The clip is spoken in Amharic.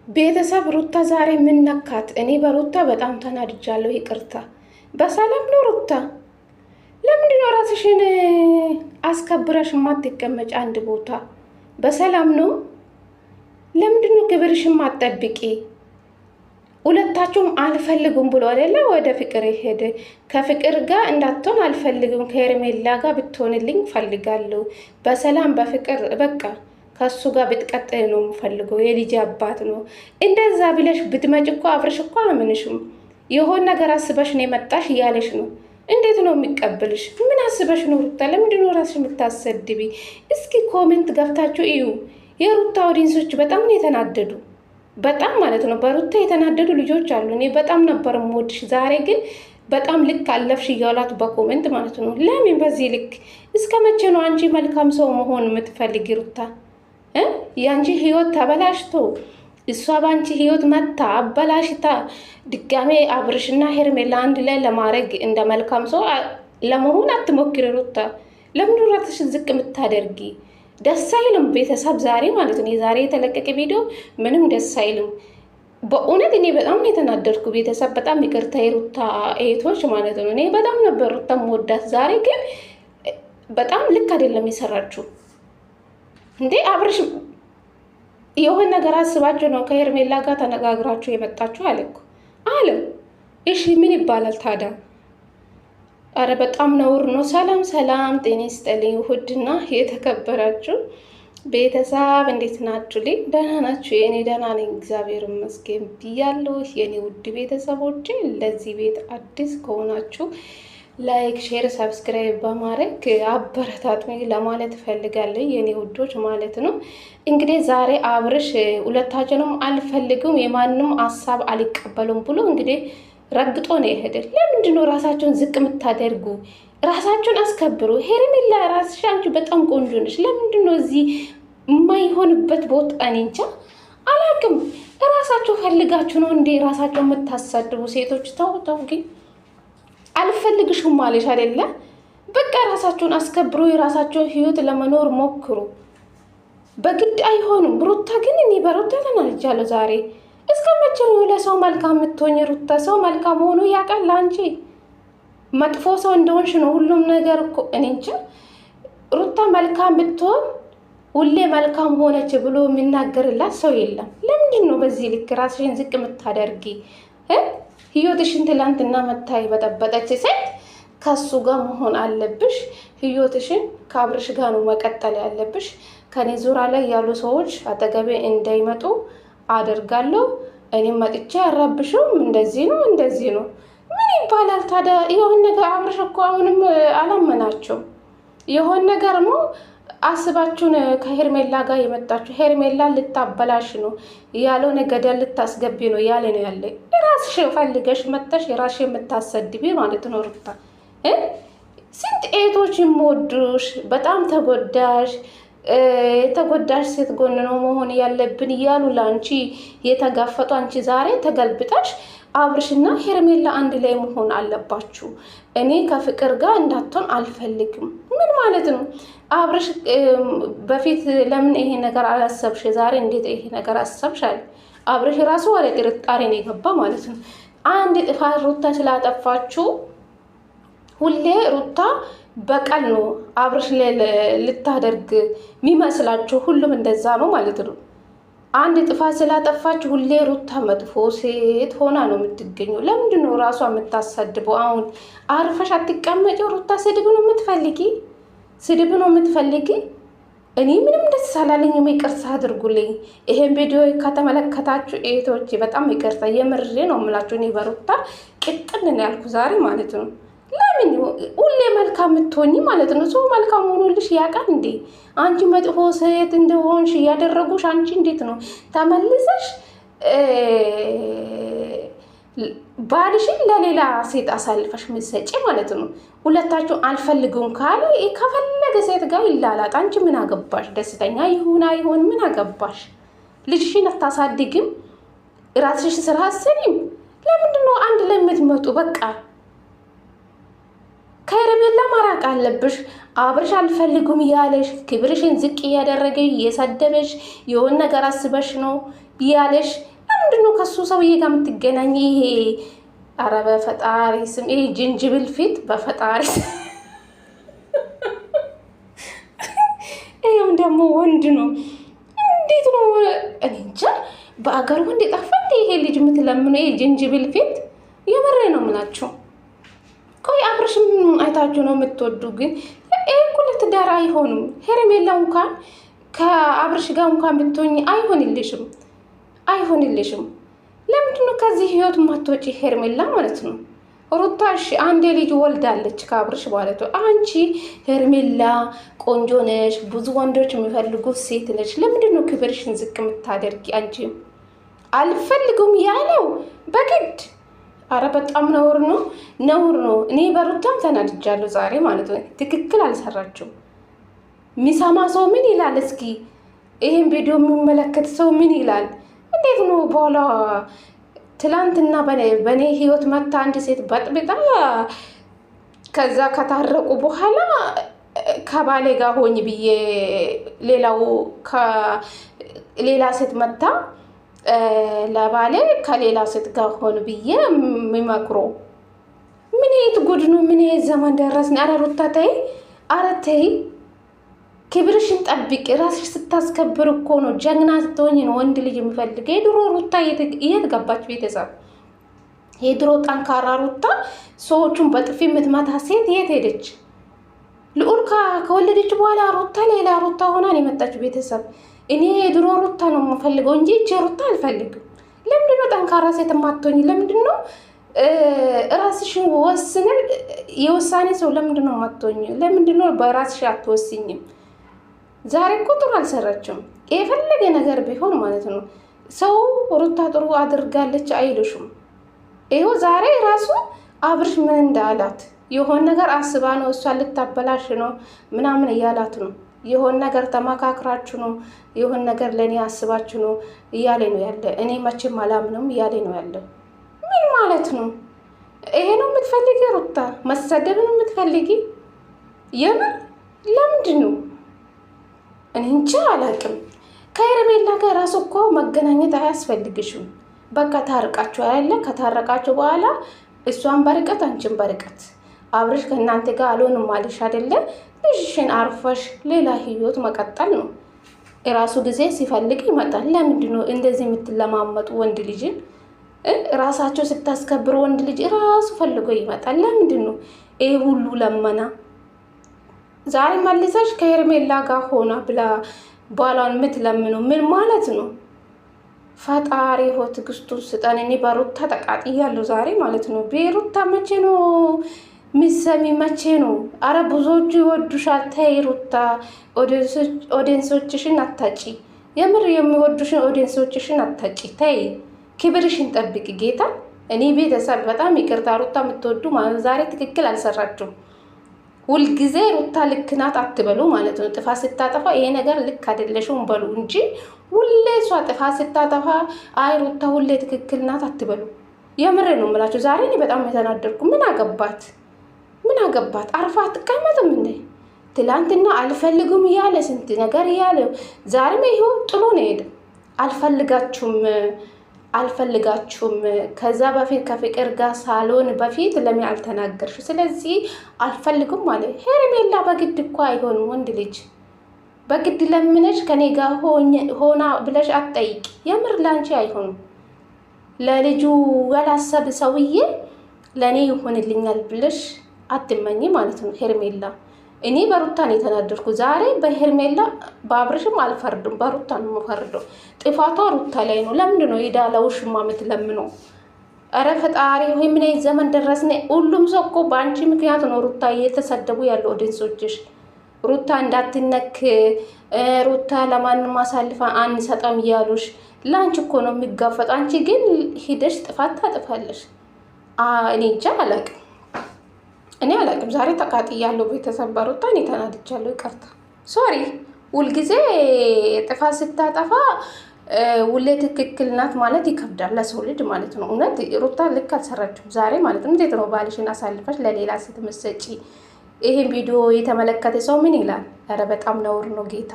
ቤተሰብ ሩታ ዛሬ ምን ነካት? እኔ በሩታ በጣም ተናድጃለሁ። ይቅርታ። በሰላም ነው ሩታ? ለምንድን ነው ራስሽን አስከብረሽ ማትቀመጭ አንድ ቦታ? በሰላም ነው? ለምንድን ነው ክብርሽን ማትጠብቂ? ሁለታችሁም አልፈልጉም ብሎ አይደለ ወደ ፍቅር ይሄድ። ከፍቅር ጋር እንዳትሆን አልፈልግም፣ ከሄርሜላ ጋር ብትሆንልኝ ፈልጋለሁ። በሰላም በፍቅር በቃ ከሱ ጋር ብትቀጥል ነው የምፈልገው። የልጅ አባት ነው። እንደዛ ብለሽ ብትመጭ እኮ አብርሽ እኮ አምንሽም። የሆነ ነገር አስበሽ ነው የመጣሽ እያለሽ ነው። እንዴት ነው የሚቀበልሽ? ምን አስበሽ ነው ሩታ? ለምንድን ነው ራስሽ የምታሰድቢ? እስኪ ኮሜንት ገብታችሁ እዩ። የሩታ ኦዲንሶች በጣም ነው የተናደዱ። በጣም ማለት ነው በሩታ የተናደዱ ልጆች አሉ። እኔ በጣም ነበር የምወድሽ፣ ዛሬ ግን በጣም ልክ አለፍሽ እያሏት በኮሜንት ማለት ነው። ለምን በዚህ ልክ? እስከ መቼ ነው አንቺ መልካም ሰው መሆን የምትፈልጊ ሩታ? የአንቺ ህይወት ተበላሽቶ እሷ በአንቺ ህይወት መታ አበላሽታ ድጋሜ አብርሽና ሄርሜላ አንድ ላይ ለማድረግ እንደ መልካም ሰው ለመሆን አትሞክሪ ሩታ። ለምንድን ራስሽን ዝቅ የምታደርጊ? ደስ አይልም። ቤተሰብ ዛሬ ማለት ነው የዛሬ የተለቀቀ ቪዲዮ ምንም ደስ አይልም። በእውነት እኔ በጣም ነው የተናደድኩ። ቤተሰብ በጣም ይቅርታ የሩታ እህቶች ማለት ነው። እኔ በጣም ነበር ሩታ መወዳት። ዛሬ ግን በጣም ልክ አይደለም የሰራችሁ። እንዴ አብርሽ የሆነ ነገር አስባችሁ ነው ከሄርሜላ ጋር ተነጋግራችሁ የመጣችሁ አለ እኮ አለም። እሺ ምን ይባላል ታዲያ? አረ በጣም ነውር ነው። ሰላም ሰላም፣ ጤና ይስጥልኝ ውድና የተከበራችሁ ቤተሰብ እንዴት ናችሁ? ደህና ናችሁ? የእኔ ደህና ነኝ እግዚአብሔር ይመስገን ብያለሁ። የኔ ውድ ቤተሰቦቼ ለዚህ ቤት አዲስ ከሆናችሁ ላይክ፣ ሼር፣ ሰብስክራይብ በማድረግ አበረታቱኝ ለማለት እፈልጋለሁ የኔ ውዶች ማለት ነው። እንግዲህ ዛሬ አብርሽ ሁለታችንም አልፈልግም የማንም ሀሳብ አልቀበሉም ብሎ እንግዲህ ረግጦ ነው የሄደ። ለምንድን ነው ራሳቸውን ዝቅ የምታደርጉ? ራሳቸውን አስከብሩ። ሄርሜላ ራስሽ አንቺ በጣም ቆንጆ ነሽ። ለምንድን ነው እዚህ የማይሆንበት ቦታ? እኔ እንጃ አላውቅም። ራሳቸው ፈልጋችሁ ነው እንዴ ራሳቸው የምታሳድቡ ሴቶች? ተው ተው ግን አልፈልግሽም ማለሽ አይደለ? በቃ ራሳቸውን አስከብሩ። የራሳቸው ህይወት ለመኖር ሞክሩ። በግድ አይሆንም። ሩታ ግን እኔ በሩታ ተናድጃለሁ ዛሬ። እስከ መቼ ነው ለሰው መልካም የምትሆኝ ሩታ? ሰው መልካም ሆኖ ያውቃል? አንቺ መጥፎ ሰው እንደሆንሽ ነው ሁሉም ነገር እኮ። እኔ እንጃ ሩታ መልካም ብትሆን ሁሌ መልካም ሆነች ብሎ የሚናገርላት ሰው የለም። ለምንድን ነው በዚህ ልክ ራስሽን ዝቅ የምታደርጊ? ህይወትሽን ትላንትና መታይ በጠበጠች ሴት ከሱ ጋር መሆን አለብሽ። ህይወትሽን ከአብርሽ ጋር ነው መቀጠል ያለብሽ። ከኔ ዙሪያ ላይ ያሉ ሰዎች አጠገቤ እንዳይመጡ አደርጋለሁ። እኔም መጥቼ ያራብሽም እንደዚህ ነው እንደዚህ ነው ምን ይባላል ታዲያ? የሆን ነገር አብርሽ እኮ አሁንም አላመናቸው። የሆን ነገር ነው አስባችሁን ከሄርሜላ ጋር የመጣችሁ። ሄርሜላ ልታበላሽ ነው ያለውን ገደል ልታስገቢ ነው ያለ ነው ያለ። ራስሽ ፈልገሽ መጥተሽ የራስሽ የምታሰድቢ ማለት ነው ሩታ። ስንት ኤቶች የምወዱሽ በጣም ተጎዳሽ። የተጎዳሽ ሴት ጎን ነው መሆን ያለብን እያሉ ለአንቺ የተጋፈጡ አንቺ ዛሬ ተገልብጠሽ አብርሽና ሄርሜላ አንድ ላይ መሆን አለባችሁ። እኔ ከፍቅር ጋር እንዳትሆን አልፈልግም። ምን ማለት ነው? አብርሽ በፊት ለምን ይሄ ነገር አላሰብሽ? ዛሬ እንዴት ይሄ ነገር አሰብሽ? አለ አብርሽ ራሱ ወደ ጥርጣሬ ነው የገባ ማለት ነው። አንድ ጥፋት ሩታ ስላጠፋችሁ ሁሌ ሩታ በቀል ነው አብርሽ ላይ ልታደርግ የሚመስላችሁ። ሁሉም እንደዛ ነው ማለት ነው። አንድ ጥፋት ስላጠፋች ሁሌ ሩታ መጥፎ ሴት ሆና ነው የምትገኘው። ለምንድን ነው ራሷ የምታሳድበው? አሁን አርፈሽ አትቀመጪው ሩታ። ስድብ ነው የምትፈልጊ? ስድብ ነው የምትፈልጊ? እኔ ምንም ደስ አላለኝም። ይቅርታ አድርጉልኝ። ይሄን ቪዲዮ ከተመለከታችሁ ኤቶች በጣም ይቅርታ። የምሬ ነው የምላችሁ። እኔ በሩታ ቅጥል ነው ያልኩ ዛሬ ማለት ነው። ለምን ሁሌ መልካም የምትሆኝ ማለት ነው? ሰው መልካም ሆኖልሽ ያውቃል እንዴ? አንቺ መጥፎ ሴት እንደሆንሽ እያደረጉሽ አንቺ እንዴት ነው ተመልሰሽ ባልሽን ለሌላ ሴት አሳልፈሽ ምሰጪ ማለት ነው? ሁለታችሁ አልፈልግም ካለ ከፈለገ ሴት ጋር ይላላጥ። አንቺ ምን አገባሽ? ደስተኛ ይሁን አይሆን ምን አገባሽ? ልጅሽን አታሳድግም? ራስሽ ስራ አሰሪም። ለምንድን ነው አንድ ላይ የምትመጡ? በቃ ከሄርሜላ ማራቅ አለብሽ። አብርሽ አልፈልጉም ያለሽ ክብርሽን ዝቅ እያደረገ እየሰደበሽ የሆነ ነገር አስበሽ ነው ያለሽ። ለምንድን ነው ከሱ ሰውዬ ጋር የምትገናኝ? ይሄ ኧረ በፈጣሪ ስም ይሄ ጅንጅብል ፊት በፈጣሪ ይሄም ደግሞ ወንድ ነው። እንዴት ነው? እኔ እንጃ። በአገር ወንድ የጠፋ ይሄ ልጅ የምትለምነው ይሄ ጅንጅብል ፊት። የምሬ ነው የምላችሁ። ቆይ አብርሽም አይታችሁ ነው የምትወዱ? ግን ይሄ እኮ ለትዳር አይሆንም። ሄርሜላ እንኳን ከአብርሽ ጋር እንኳን ብትሆኝ አይሆንልሽም። ለምንድን ነው ከዚህ ህይወት ማትወጪ ሄርሜላ ማለት ነው? ሩታ እሺ አንዴ ልጅ ወልዳለች ከአብርሽ ማለት ነው። አንቺ ሄርሜላ ቆንጆ ነሽ፣ ብዙ ወንዶች የሚፈልጉት ሴት ነች። ለምንድን ነው ክብርሽን ዝቅ የምታደርጊ? አንቺ አልፈልጉም ያለው በግድ። አረ በጣም ነውር ነው። እኔ በሩታም ተናድጃለሁ ዛሬ ማለት ነው። ትክክል አልሰራችም። የሚሰማ ሰው ምን ይላል? እስኪ ይህን ቪዲዮ የሚመለከት ሰው ምን ይላል? እንዴት ነው በኋላ ትላንትና በእኔ ህይወት መታ አንድ ሴት በጥብጣ ከዛ ከታረቁ በኋላ ከባሌ ጋር ሆኝ ብዬ ሌላ ሴት መታ ለባሌ ከሌላ ሴት ጋር ሆን ብዬ የሚመክሮ ምን የት ጉድ ነው? ምን የት ዘመን ደረስን? ኧረ ሩታ ተይ፣ ኧረ ተይ፣ ክብርሽን ጠብቂ። ራስሽ ስታስከብር እኮ ነው ጀግና ስትሆኝ ነው ወንድ ልጅ የሚፈልግ። የድሮ ሩታ የት ገባች? ቤተሰብ የድሮ ጠንካራ ሩታ ሰዎቹን በጥፊ የምትመታ ሴት የት ሄደች? ልዑል ከወለደች በኋላ ሩታ ሌላ ሩታ ሆናን የመጣች። ቤተሰብ እኔ የድሮ ሩታ ነው የምፈልገው እንጂ እቺ ሩታ አልፈልግም። ለምንድነው ጠንካራ ሴት የማትሆኝ? ለምንድነው ራስሽን ወስነን የውሳኔ ሰው ለምንድነው የማትሆኝ? ለምንድነው በራስሽ አትወስኝም? ዛሬ እኮ ጥሩ አልሰራችም። የፈለገ ነገር ቢሆን ማለት ነው ሰው ሩታ ጥሩ አድርጋለች አይሉሽም። ይኸው ዛሬ ራሱ አብርሽ ምን እንዳላት የሆን ነገር አስባ ነው እሷን ልታበላሽ ነው ምናምን እያላት ነው። የሆን ነገር ተመካክራችሁ ነው፣ የሆን ነገር ለእኔ አስባችሁ ነው እያለ ነው ያለ። እኔ መቼም አላምንም እያለ ነው ያለ። ምን ማለት ነው? ይሄ ነው የምትፈልጊ ሩታ? መሰደብ ነው የምትፈልጊ? የምር ለምንድን ነው? እኔ እንጃ አላውቅም። ከሄርሜላ ጋር ራሱ እኮ መገናኘት አያስፈልግሽም። በቃ ታርቃችሁ ያለ ከታረቃችሁ በኋላ እሷን በርቀት አንቺን በርቀት አብርሽ ከእናንተ ጋር አልሆንም ማለሽ አይደለ? ልጅሽን አርፈሽ ሌላ ህይወት መቀጠል ነው። የራሱ ጊዜ ሲፈልግ ይመጣል። ለምንድን ነው እንደዚህ የምትለማመጡ? ወንድ ልጅን ራሳቸው ስታስከብሩ ወንድ ልጅ ራሱ ፈልጎ ይመጣል። ለምንድን ነው ይሄ ሁሉ ለመና? ዛሬ መልሰሽ ከሄርሜላ ጋር ሆና ብላ ባሏን የምትለምነው ምን ማለት ነው? ፈጣሪ ሆይ ትዕግስቱን ስጠን። እኔ በሩታ ተቃጥያለሁ ዛሬ ማለት ነው። ቤሩታ መቼ ነው ሚሰሚ? መቼ ነው? አረ ብዙዎቹ ይወዱሻል። ተይ ሩታ፣ ኦዲየንሶችሽን አታጪ። የምር የሚወዱሽን ኦዲየንሶችሽን አታጪ። ተይ፣ ክብርሽን ጠብቂ ጌታ። እኔ ቤተሰብ በጣም ይቅርታ፣ ሩታ የምትወዱ ማለት ዛሬ ትክክል አልሰራችሁም። ሁልጊዜ ሩታ ልክ ናት አትበሉ ማለት ነው። ጥፋት ስታጠፋ ይሄ ነገር ልክ አይደለሽም በሉ እንጂ ሁሌ እሷ ጥፋት ስታጠፋ አይ ሩታ ሁሌ ትክክል ናት አትበሉ። የምሬ ነው የምላችሁ። ዛሬ እኔ በጣም የተናደድኩ። ምን አገባት? አርፋ አትቀመጥም እንዴ? ትላንትና አልፈልጉም እያለ ስንት ነገር እያለ ዛሬም ይሄው ጥሎ ነው ሄደ። አልፈልጋችሁም ከዛ በፊት ከፍቅር ጋር ሳሎን በፊት ለምን አልተናገርሽ? ስለዚህ አልፈልጉም ማለት ሄርሜላ በግድ እኮ አይሆንም። ወንድ ልጅ በግድ ለምነሽ ከኔ ጋር ሆና ብለሽ አትጠይቂ። የምር ላንቺ አይሆንም። ለልጁ ያላሰብ ሰውዬ ለኔ ይሆንልኛል ብለሽ አትመኝ ማለት ነው ሄርሜላ። እኔ በሩታ ነው የተናደድኩ ዛሬ። በሄርሜላ በአብርሽም አልፈርድም፣ በሩታ ነው የምፈርደው። ጥፋቷ ሩታ ላይ ነው። ለምንድን ነው ሄዳ ለውሽማ የምትለምነው? ኧረ ፈጣሪ ሆይ ምን ዘመን ደረስን? ሁሉም ሰው እኮ በአንቺ ምክንያት ነው ሩታ እየተሰደቡ ያለው ኦዲየንሶችሽ። ሩታ እንዳትነክ፣ ሩታ ለማንም አሳልፋ አንሰጠም እያሉሽ ለአንቺ እኮ ነው የሚጋፈጥ። አንቺ ግን ሂደሽ ጥፋት ታጥፋለሽ። እኔ እንጃ አላውቅም። ዛሬ ተቃጥያለሁ። ቤተሰብ በሩታ እኔ ተናድቻለሁ። ይቅርታ ሶሪ። ሁልጊዜ ጥፋት ስታጠፋ ሁሌ ትክክል ናት ማለት ይከብዳል ለሰው ልጅ ማለት ነው። እውነት ሩታ ልክ አልሰራችም ዛሬ ማለት ነው። እንዴት ነው ባልሽን አሳልፈሽ ለሌላ ሴት መሰጪ? ይሄን ቪዲዮ የተመለከተ ሰው ምን ይላል? ኧረ በጣም ነውር ነው ጌታ።